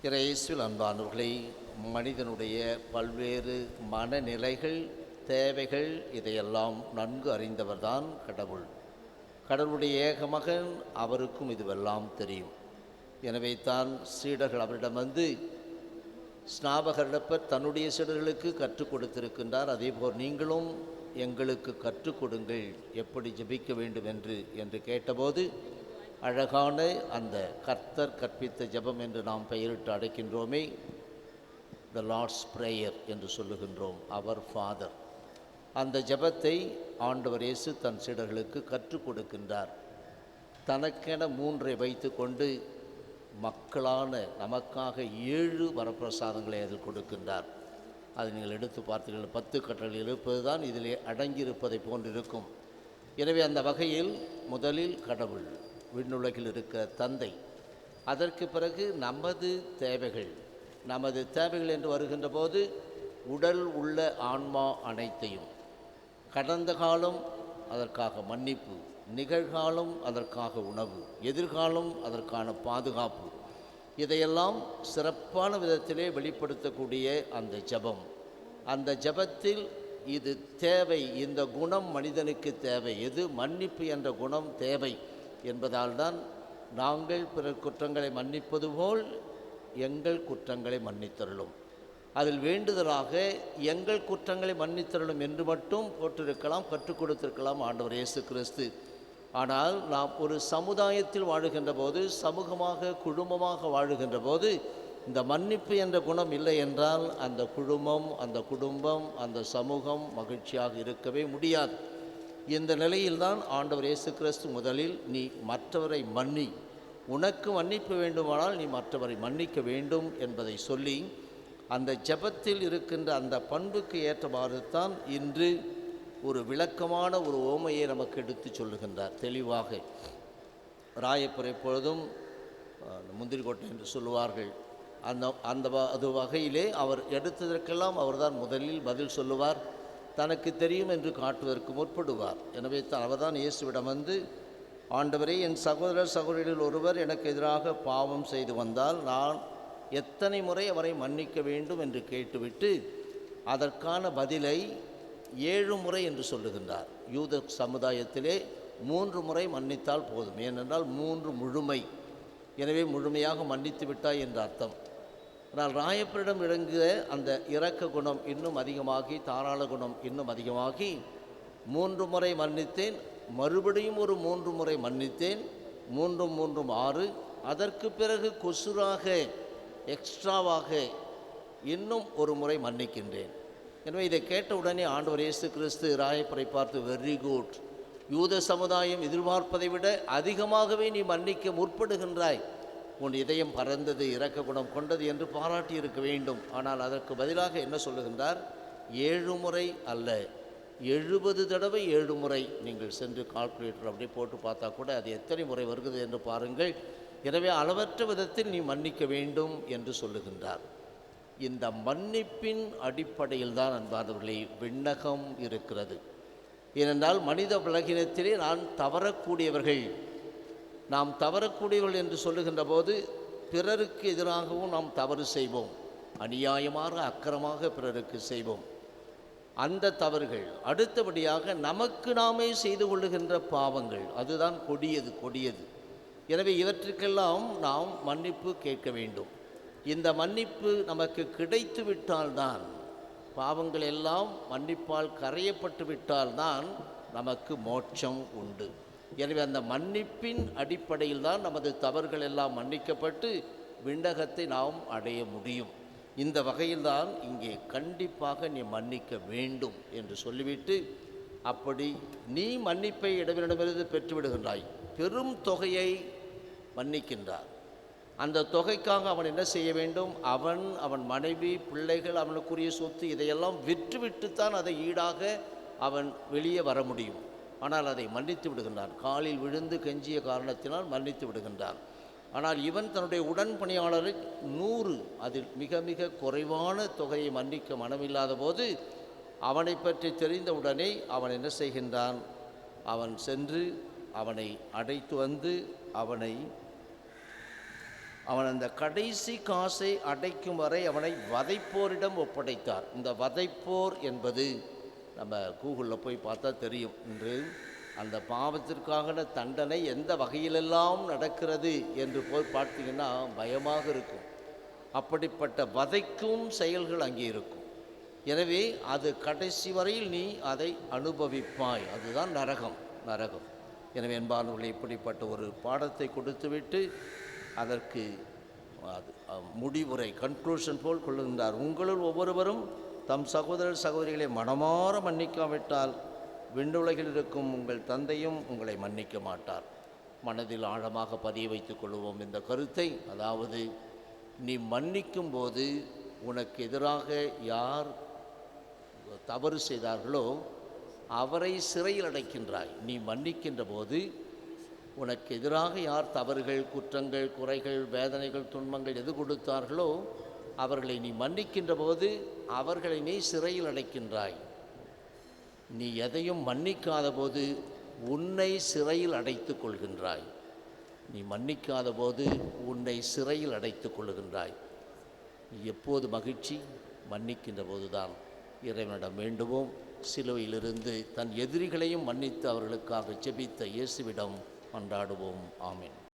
இயேசுவில் அன்பானவர்களே, மனிதனுடைய பல்வேறு மனநிலைகள், தேவைகள் இதையெல்லாம் நன்கு அறிந்தவர்தான் கடவுள். கடவுளுடைய ஏக மகன், அவருக்கும் இதுவெல்லாம் தெரியும். எனவே தான் சீடர்கள் அவரிடம் வந்து ஸ்நாபகரிடப்பர் தன்னுடைய சீடர்களுக்கு கற்றுக் கொடுத்திருக்கின்றார். அதேபோல் நீங்களும் எங்களுக்கு கற்றுக் கொடுங்கள் எப்படி ஜெபிக்க வேண்டும் என்று கேட்டபோது அழகான அந்த கர்த்தர் கற்பித்த ஜெபம் என்று நாம் பெயரிட்டு அழைக்கின்றோமே, த லார்ட்ஸ் பிரேயர் என்று சொல்லுகின்றோம், அவர் ஃபாதர். அந்த ஜெபத்தை ஆண்டவர் இயேசு தன் சீடர்களுக்கு கற்றுக் கொடுக்கின்றார். தனக்கென 3 வைத்து கொண்டு மக்களான நமக்காக 7 வரப்பிரசாதங்களை அதில் கொடுக்கின்றார். அதை நீங்கள் எடுத்து பார்த்தீர்கள். 10 கட்டளைகள் இருப்பது தான் இதிலே அடங்கியிருப்பதை போன்றிருக்கும். எனவே அந்த வகையில் முதலில் கடவுள், விண்ணுலகில் இருக்கிற தந்தை, அதற்கு பிறகு நமது தேவைகள் என்று வருகின்ற போது உடல் உள்ள ஆன்மா அனைத்தையும், கடந்த காலம் அதற்காக மன்னிப்பு, நிகழ்காலம் அதற்காக உணவு, எதிர்காலம் அதற்கான பாதுகாப்பு, இதையெல்லாம் சிறப்பான விதத்திலே வெளிப்படுத்தக்கூடிய அந்த ஜெபம். அந்த ஜெபத்தில் இது தேவை, இந்த குணம் மனிதனுக்கு தேவை, எது மன்னிப்பு என்ற குணம் தேவை என்பதால் தான் நாங்கள் பிறர் குற்றங்களை மன்னிப்பது போல் எங்கள் குற்றங்களை மன்னித்தருளும். அதில் வேண்டுதலாக எங்கள் குற்றங்களை மன்னித்தருளும் என்று மட்டும் போட்டிருக்கலாம், கற்றுக் கொடுத்திருக்கலாம் ஆண்டவர் இயேசு கிறிஸ்து. ஆனால் நாம் ஒரு சமுதாயத்தில் வாழுகின்ற போது, சமூகமாக குடும்பமாக வாழுகின்ற போது இந்த மன்னிப்பு என்ற குணம் இல்லை என்றால் அந்த குடும்பம் அந்த சமூகம் மகிழ்ச்சியாக இருக்கவே முடியாது. இந்த நிலையில்தான் ஆண்டவர் இயேசு கிறிஸ்து முதலில் நீ மற்றவரை மன்னி, உனக்கு மன்னிப்பு வேண்டுமானால் நீ மற்றவரை மன்னிக்க வேண்டும் என்பதை சொல்லி அந்த ஜெபத்தில் இருக்கின்ற அந்த பண்புக்கு ஏற்றவாறு தான் இன்று ஒரு விளக்கமான ஒரு ஓமையை நமக்கு எடுத்து சொல்லுகின்றார். தெளிவாக ராயப்பர் எப்பொழுதும் முந்திரிக்கோட்டை என்று சொல்லுவார்கள். அது வகையிலே அவர் எடுத்ததற்கெல்லாம் அவர்தான் முதலில் பதில் சொல்லுவார், தனக்கு தெரியும் என்று காட்டுவதற்கு முற்படுவார். எனவே அவர்தான் இயேசுவிடம் வந்து, ஆண்டவரே, என் சகோதரர் சகோதரிகளில் ஒருவர் எனக்கு எதிராக பாவம் செய்து வந்தால் நான் எத்தனை முறை அவரை மன்னிக்க வேண்டும் என்று கேட்டுவிட்டு அதற்கான பதிலை 7 முறை என்று சொல்லுகின்றார். யூத சமுதாயத்திலே 3 முறை மன்னித்தால் போதும், ஏனென்றால் 3 முழுமை. எனவே முழுமையாக மன்னித்து விட்டாய் என்ற அர்த்தம். ஆனால் ராயப்பரிடம் இறங்கிய அந்த இரக்க குணம் இன்னும் அதிகமாகி, தாராள குணம் இன்னும் அதிகமாகி, 3 முறை மன்னித்தேன், மறுபடியும் ஒரு 3 முறை மன்னித்தேன், 3 3 6, அதற்கு பிறகு கொசுராக எக்ஸ்ட்ராவாக இன்னும் ஒரு முறை மன்னிக்கின்றேன். எனவே இதை கேட்ட உடனே ஆண்டவர் இயேசு கிறிஸ்து ராயப்பரை பார்த்து, வெரி குட், யூத சமுதாயம் எதிர்பார்ப்பதை விட அதிகமாகவே நீ மன்னிக்க முற்படுகின்றாய், உன் இதயம் பறந்தது, இரக்க குணம் கொண்டது என்று பாராட்டி இருக்க வேண்டும். ஆனால் அதற்கு பதிலாக என்ன சொல்லுகின்றார்? 7 முறை அல்ல, 70 தடவை 7 முறை. நீங்கள் சென்று கால்குலேட்டர் அப்படியே போட்டு பார்த்தா கூட அது எத்தனை முறை வருகிறது என்று பாருங்கள். எனவே அளவற்ற விதத்தில் நீ மன்னிக்க வேண்டும் என்று சொல்லுகின்றார். இந்த மன்னிப்பின் அடிப்படையில் தான் அன்பானவர்களே விண்ணகம் இருக்கிறது. ஏனென்றால் மனித பலகீனத்திலே நாம் தவறக்கூடியவர்கள் என்று சொல்லுகின்ற போது பிறருக்கு எதிராகவும் நாம் தவறு செய்வோம், அநியாயமாக அக்கிரமாக பிறருக்கு செய்வோம். அந்த தவறுகள் அடுத்தபடியாக நமக்கு நாமே செய்து கொள்ளுகின்ற பாவங்கள், அதுதான் கொடியது. எனவே இவற்றுக்கெல்லாம் நாம் மன்னிப்பு கேட்க வேண்டும். இந்த மன்னிப்பு நமக்கு கிடைத்து விட்டால்தான், பாவங்கள் எல்லாம் மன்னிப்பால் கரையப்பட்டு விட்டால்தான் நமக்கு மோட்சம் உண்டு. எனவே அந்த மன்னிப்பின் அடிப்படையில் தான் நமது தவறுகள் எல்லாம் மன்னிக்கப்பட்டு விண்ணகத்தை நாம் அடைய முடியும். இந்த வகையில்தான் இங்கே கண்டிப்பாக நீ மன்னிக்க வேண்டும் என்று சொல்லிவிட்டு, அப்படி நீ மன்னிப்பை இடவிடமிருந்து பெற்றுவிடுகின்றாய், பெரும் தொகையை மன்னிக்கின்றார். அந்த தொகைக்காக அவன் என்ன செய்ய வேண்டும்? அவன் மனைவி, பிள்ளைகள், அவனுக்குரிய சொத்து இதையெல்லாம் விற்றுவிட்டுத்தான் அதை ஈடாக அவன் வெளியே வர முடியும். ஆனால் அதை மன்னித்து விடுகின்றான். காலில் விழுந்து கெஞ்சிய காரணத்தினால் மன்னித்து விடுகின்றான். ஆனால் இவன் தன்னுடைய உடன் பணியாளரை 100, அதில் மிக மிக குறைவான தொகையை மன்னிக்க மனமில்லாத போது அவனை பற்றி தெரிந்தவுடனே அவன் என்ன செய்கின்றான்? அவன் சென்று அவனை அடைத்து வந்து அவன் அந்த கடைசி காசை அடைக்கும் வரை அவனை வதைப்போரிடம் ஒப்படைத்தார். இந்த வதைப்போர் என்பது நம்ம கூகுளில் போய் பார்த்தா தெரியும். இன்று அந்த பாவத்திற்கான தண்டனை எந்த வகையிலெல்லாம் நடக்கிறது என்று போய் பார்த்தீங்கன்னா பயமாக இருக்கும். அப்படிப்பட்ட வதைக்கும் செயல்கள் அங்கே இருக்கும். எனவே அது கடைசி வரையில் நீ அதை அனுபவிப்பாய். அதுதான் நரகம். எனவே என்பார்களே, இப்படிப்பட்ட ஒரு பாடத்தை கொடுத்துவிட்டு அதற்கு முடிவுரை கன்க்ளூஷன் போல் கொள்ளுகின்றார். உங்களுள் ஒவ்வொருவரும் தம் சகோதரர் சகோதரிகளை மனமாற மன்னிக்காவிட்டால் விண்ணுலகில் இருக்கும் உங்கள் தந்தையும் உங்களை மன்னிக்க மாட்டார். மனதில் ஆழமாக பதிய வைத்துக் கொள்வோம் இந்த கருத்தை. அதாவது, நீ மன்னிக்கும் போது உனக்கு எதிராக யார் தவறு செய்தார்களோ அவரை சிறையில் அடைக்கின்றாய். நீ மன்னிக்கின்ற போது உனக்கு எதிராக யார் தவறுகள், குற்றங்கள், குறைகள், வேதனைகள், துன்பங்கள் எது கொடுத்தார்களோ அவர்களை நீ மன்னிக்கின்ற போது அவர்களை நீ சிறையில் அடைக்கின்றாய். நீ எதையும் மன்னிக்காத போது உன்னை சிறையில் அடைத்து கொள்கின்றாய். நீ மன்னிக்காத போது உன்னை சிறையில் அடைத்து கொள்கின்றாய். எப்போது மகிழ்ச்சி? மன்னிக்கின்ற போதுதான். இறைவனிடம் வேண்டுவோம். சிலுவையிலிருந்து தன் எதிரிகளையும் மன்னித்து அவர்களுக்காக ஜெபித்த இயேசுவிடம் மன்றாடுவோம். ஆமென்.